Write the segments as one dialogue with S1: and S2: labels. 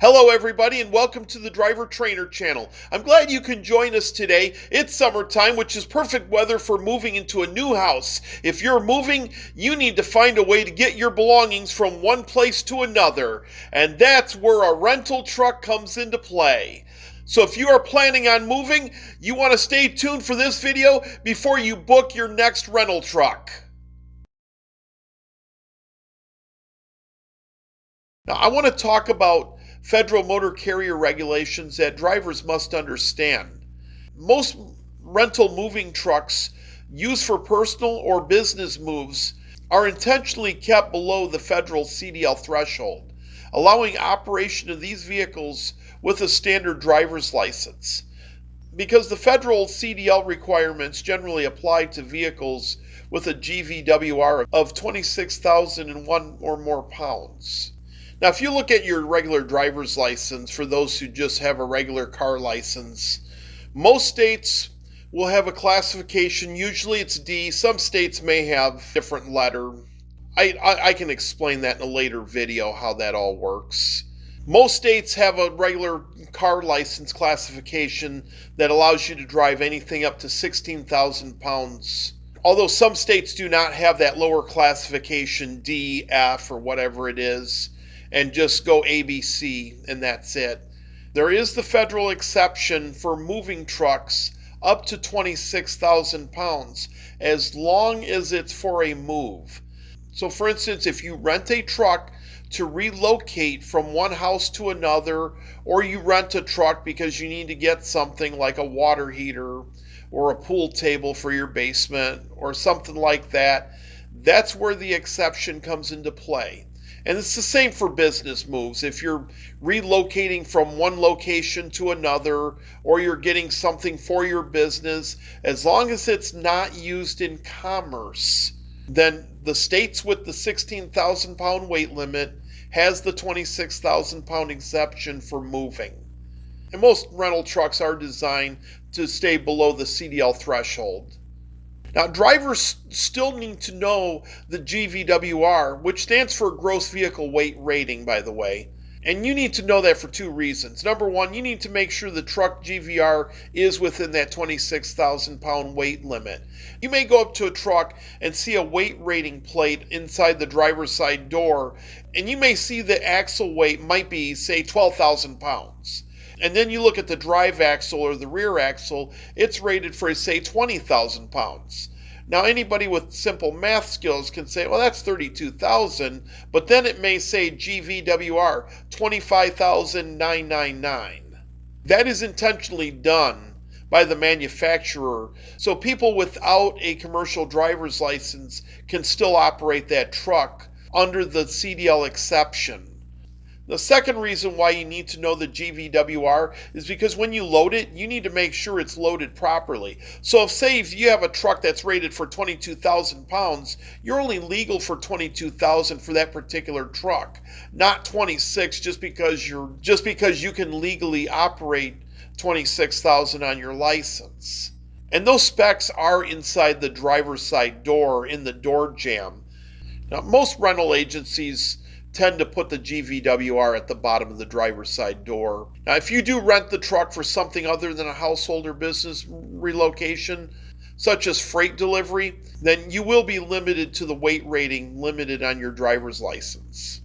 S1: Hello everybody and welcome to the Driver Trainer channel. I'm glad you can join us today. It's summertime, which is perfect weather for moving into a new house. If you're moving, you need to find a way to get your belongings from one place to another, and that's where a rental truck comes into play. So if you are planning on moving, you want to stay tuned for this video before you book your next rental truck. Now, I want to talk about federal motor carrier regulations that drivers must understand. Most rental moving trucks used for personal or business moves are intentionally kept below the federal CDL threshold, allowing operation of these vehicles with a standard driver's license. Because the federal CDL requirements generally apply to vehicles with a GVWR of 26,001 or more pounds. Now, if you look at your regular driver's license, for those who just have a regular car license, most states will have a classification. Usually it's D. Some states may have a different letter. I can explain that in a later video, how that all works. Most states have a regular car license classification that allows you to drive anything up to 16,000 pounds. Although some states do not have that lower classification, D, F, or whatever it is, and just go ABC and that's it. There is the federal exception for moving trucks up to 26,000 pounds as long as it's for a move. So for instance, if you rent a truck to relocate from one house to another, or you rent a truck because you need to get something like a water heater or a pool table for your basement or something like that, that's where the exception comes into play. And it's the same for business moves. If you're relocating from one location to another, or you're getting something for your business, as long as it's not used in commerce, then the states with the 16,000 pound weight limit has the 26,000 pound exception for moving. And most rental trucks are designed to stay below the CDL threshold. Now, drivers still need to know the GVWR, which stands for Gross Vehicle Weight Rating, by the way. And you need to know that for two reasons. Number one, you need to make sure the truck GVR is within that 26,000 pound weight limit. You may go up to a truck and see a weight rating plate inside the driver's side door, and you may see the axle weight might be, say, 12,000 pounds. And then you look at the drive axle or the rear axle, it's rated for, say, 20,000 pounds. Now, anybody with simple math skills can say, well, that's 32,000, but then it may say GVWR 25,999. That is intentionally done by the manufacturer, so people without a commercial driver's license can still operate that truck under the CDL exception. The second reason why you need to know the GVWR is because when you load it, you need to make sure it's loaded properly. So if you have a truck that's rated for 22,000 pounds, you're only legal for 22,000 for that particular truck, not 26 just because you can legally operate 26,000 on your license. And those specs are inside the driver's side door in the door jamb. Now, most rental agencies tend to put the GVWR at the bottom of the driver's side door. Now, if you do rent the truck for something other than a household or business relocation, such as freight delivery, then you will be limited to the weight rating limited on your driver's license.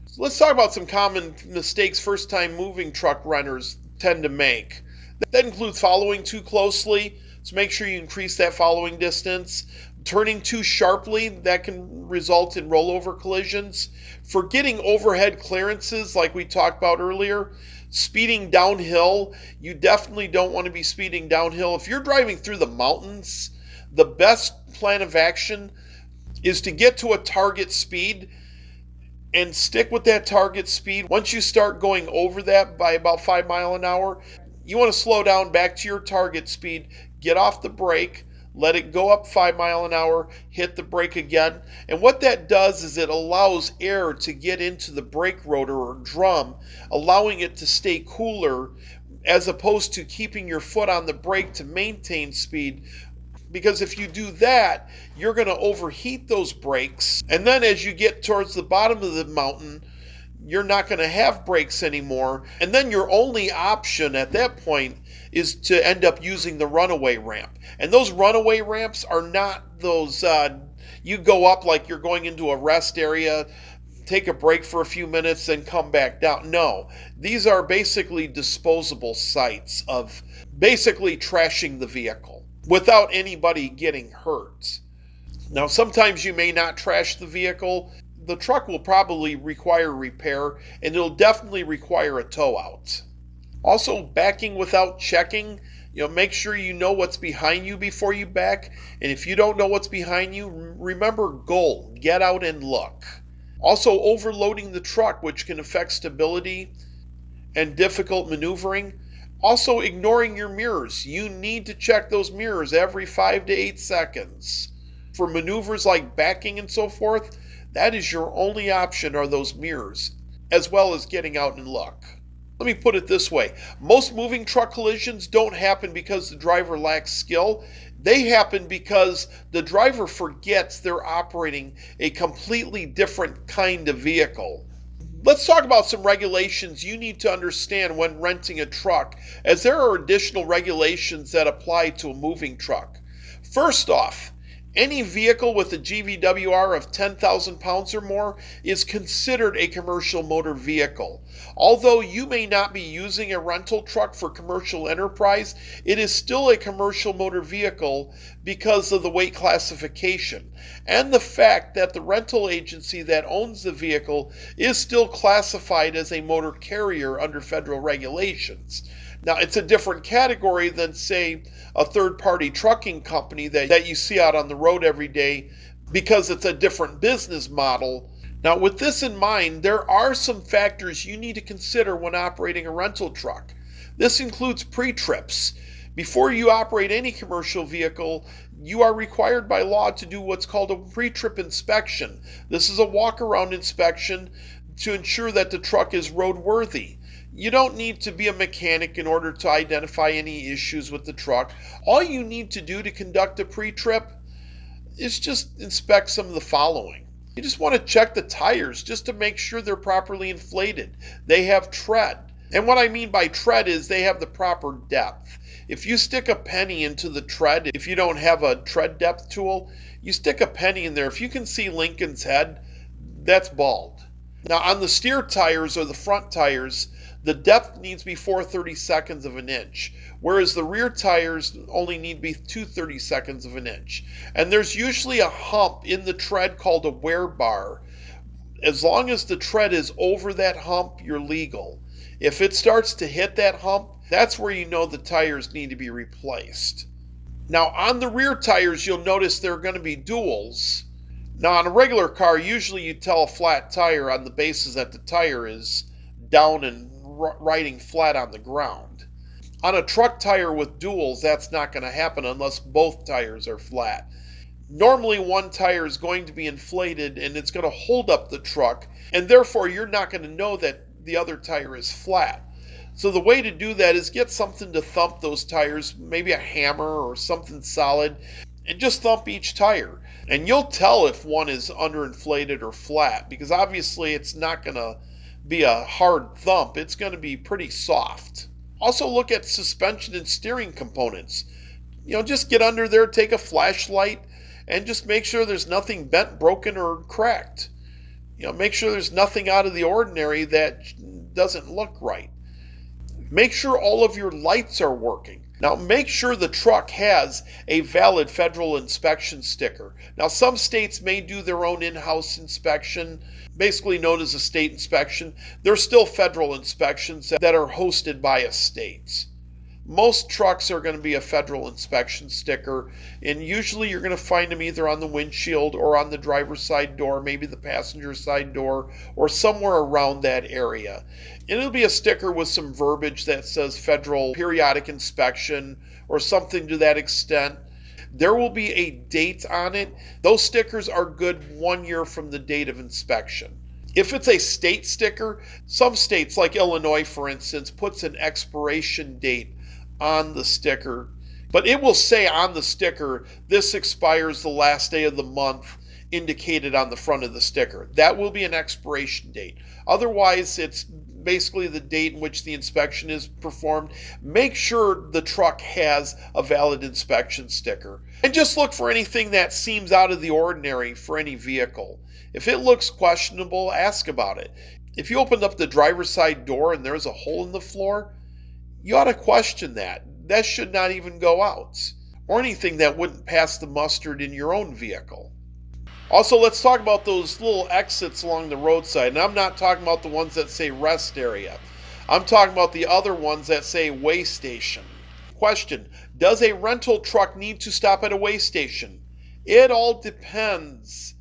S1: So let's talk about some common mistakes first-time moving truck renters tend to make. That includes following too closely, so make sure you increase that following distance. Turning too sharply, that can result in rollover collisions. Forgetting overhead clearances like we talked about earlier. Speeding downhill, you definitely don't want to be speeding downhill. If you're driving through the mountains, the best plan of action is to get to a target speed and stick with that target speed. Once you start going over that by about 5 miles an hour, you want to slow down back to your target speed, get off the brake, let it go up 5 miles an hour, hit the brake again. And what that does is it allows air to get into the brake rotor or drum, allowing it to stay cooler as opposed to keeping your foot on the brake to maintain speed. Because if you do that, you're going to overheat those brakes. And then as you get towards the bottom of the mountain, you're not going to have brakes anymore. And then your only option at that point is to end up using the runaway ramp. And those runaway ramps are not those, you go up like you're going into a rest area, take a break for a few minutes, then come back down. No, these are basically disposable sites of basically trashing the vehicle without anybody getting hurt. Now, sometimes you may not trash the vehicle. The truck will probably require repair, and it'll definitely require a tow out. Also, backing without checking, make sure you know what's behind you before you back. And if you don't know what's behind you, remember goal, get out and look. Also, overloading the truck, which can affect stability and difficult maneuvering. Also, ignoring your mirrors. You need to check those mirrors every 5 to 8 seconds. For maneuvers like backing and so forth, that is your only option, are those mirrors, as well as getting out and look. Let me put it this way. Most moving truck collisions don't happen because the driver lacks skill. They happen because the driver forgets they're operating a completely different kind of vehicle. Let's talk about some regulations you need to understand when renting a truck, as there are additional regulations that apply to a moving truck. First off, any vehicle with a GVWR of 10,000 pounds or more is considered a commercial motor vehicle. Although you may not be using a rental truck for commercial enterprise, it is still a commercial motor vehicle because of the weight classification and the fact that the rental agency that owns the vehicle is still classified as a motor carrier under federal regulations. Now, it's a different category than, say, a third-party trucking company that you see out on the road every day, because it's a different business model. Now, with this in mind, there are some factors you need to consider when operating a rental truck. This includes pre-trips. Before you operate any commercial vehicle, you are required by law to do what's called a pre-trip inspection. This is a walk-around inspection to ensure that the truck is roadworthy. You don't need to be a mechanic in order to identify any issues with the truck. All you need to do to conduct a pre-trip is just inspect some of the following. You just want to check the tires just to make sure they're properly inflated. They have tread. And what I mean by tread is they have the proper depth. If you stick a penny into the tread, if you don't have a tread depth tool, you stick a penny in there. If you can see Lincoln's head, that's bald. Now, on the steer tires or the front tires, the depth needs to be 4/32 of an inch, whereas the rear tires only need to be 2/32 of an inch. And there's usually a hump in the tread called a wear bar. As long as the tread is over that hump, you're legal. If it starts to hit that hump, that's where you know the tires need to be replaced. Now, on the rear tires, you'll notice there are going to be duals. Now, on a regular car, usually you tell a flat tire on the basis that the tire is down and riding flat on the ground. On a truck tire with duals, that's not going to happen unless both tires are flat. Normally, one tire is going to be inflated and it's going to hold up the truck, and therefore you're not going to know that the other tire is flat. So the way to do that is get something to thump those tires, maybe a hammer or something solid, and just thump each tire. And you'll tell if one is underinflated or flat, because obviously it's not going to be a hard thump. It's going to be pretty soft. Also, look at suspension and steering components. Just get under there, take a flashlight, and just make sure there's nothing bent, broken, or cracked. Make sure there's nothing out of the ordinary that doesn't look right. Make sure all of your lights are working. Now, make sure the truck has a valid federal inspection sticker. Now, some states may do their own in-house inspection, basically known as a state inspection. There's still federal inspections that are hosted by a state. Most trucks are going to be a federal inspection sticker, and usually you're going to find them either on the windshield or on the driver's side door, maybe the passenger side door, or somewhere around that area. And it'll be a sticker with some verbiage that says federal periodic inspection or something to that extent. There will be a date on it. Those stickers are good 1 year from the date of inspection. If it's a state sticker, some states like Illinois, for instance, puts an expiration date on the sticker, but it will say on the sticker, this expires the last day of the month, indicated on the front of the sticker. That will be an expiration date. Otherwise, it's basically the date in which the inspection is performed. Make sure the truck has a valid inspection sticker. And just look for anything that seems out of the ordinary for any vehicle. If it looks questionable, ask about it. If you opened up the driver's side door and there's a hole in the floor, you ought to question that. That should not even go out. Or anything that wouldn't pass the mustard in your own vehicle. Also, let's talk about those little exits along the roadside. And I'm not talking about the ones that say rest area. I'm talking about the other ones that say weigh station. Question: does a rental truck need to stop at a weigh station? It all depends.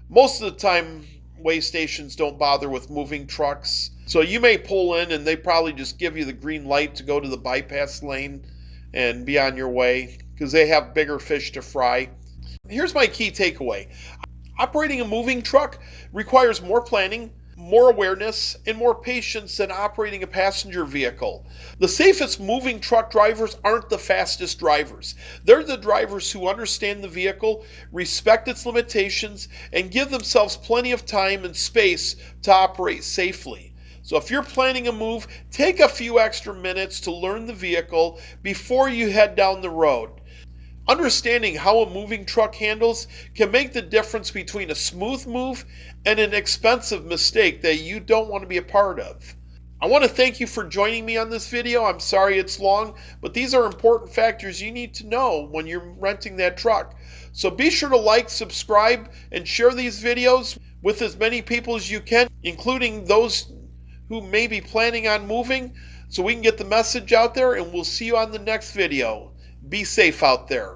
S1: Most of the time, weigh stations don't bother with moving trucks. So you may pull in and they probably just give you the green light to go to the bypass lane and be on your way because they have bigger fish to fry. Here's my key takeaway. Operating a moving truck requires more planning, more awareness, and more patience than operating a passenger vehicle. The safest moving truck drivers aren't the fastest drivers. They're the drivers who understand the vehicle, respect its limitations, and give themselves plenty of time and space to operate safely. So if you're planning a move, take a few extra minutes to learn the vehicle before you head down the road. Understanding how a moving truck handles can make the difference between a smooth move and an expensive mistake that you don't want to be a part of. I want to thank you for joining me on this video. I'm sorry it's long, but these are important factors you need to know when you're renting that truck. So be sure to like, subscribe, and share these videos with as many people as you can, including those who may be planning on moving, so we can get the message out there, and we'll see you on the next video. Be safe out there.